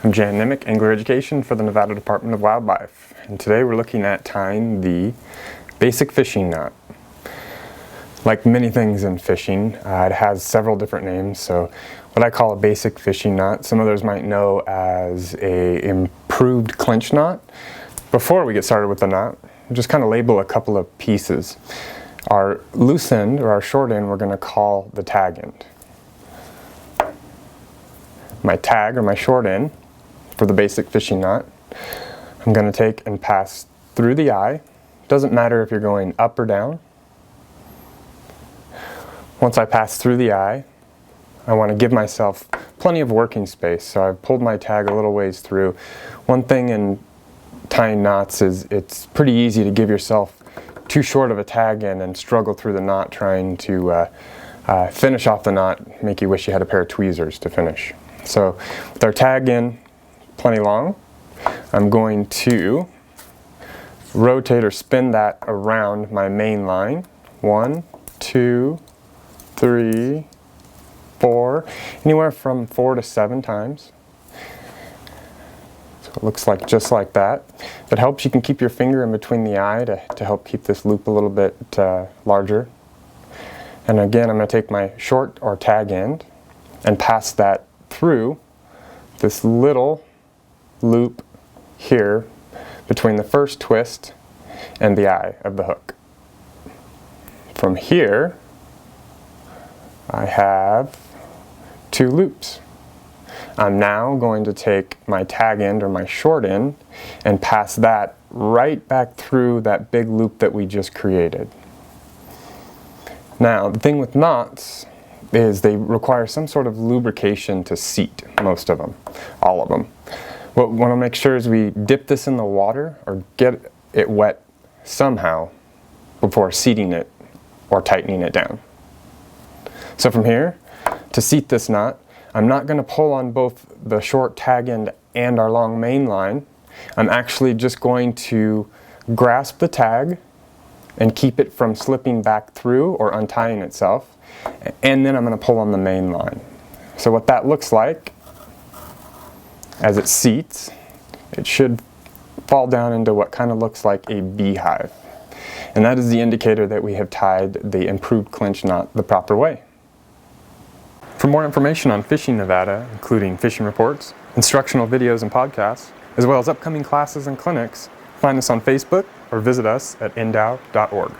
I'm Jan Nimick, Angler Education for the Nevada Department of Wildlife, and today we're looking at tying the basic fishing knot. Like many things in fishing, it has several different names. So what I call a basic fishing knot, some others might know as a improved clinch knot. Before we get started with the knot, we'll just kind of label a couple of pieces. Our loose end, or our short end, we're going to call the tag end. My tag, or my short end, for the basic fishing knot, I'm going to take and pass through the eye. Doesn't matter if you're going up or down. Once I pass through the eye, I want to give myself plenty of working space, so I've pulled my tag a little ways through. One thing in tying knots is it's pretty easy to give yourself too short of a tag end and struggle through the knot trying to finish off the knot, make you wish you had a pair of tweezers to finish. So with our tag end plenty long, I'm going to rotate or spin that around my main line. 1, 2, 3, 4, anywhere from 4 to 7 times. So it looks like just like that. If it helps, you can keep your finger in between the eye to help keep this loop a little bit larger. And again, I'm going to take my short or tag end and pass that through this little loop here between the first twist and the eye of the hook. From here, I have 2 loops. I'm now going to take my tag end, or my short end, and pass that right back through that big loop that we just created. Now, the thing with knots is they require some sort of lubrication to seat, most of them, all of them. What we want to make sure is we dip this in the water or get it wet somehow before seating it or tightening it down. So from here, to seat this knot, I'm not going to pull on both the short tag end and our long main line. I'm actually just going to grasp the tag and keep it from slipping back through or untying itself. And then I'm going to pull on the main line. So what that looks like, as it seats, it should fall down into what kind of looks like a beehive. And that is the indicator that we have tied the improved clinch knot the proper way. For more information on Fishing Nevada, including fishing reports, instructional videos and podcasts, as well as upcoming classes and clinics, find us on Facebook or visit us at endow.org.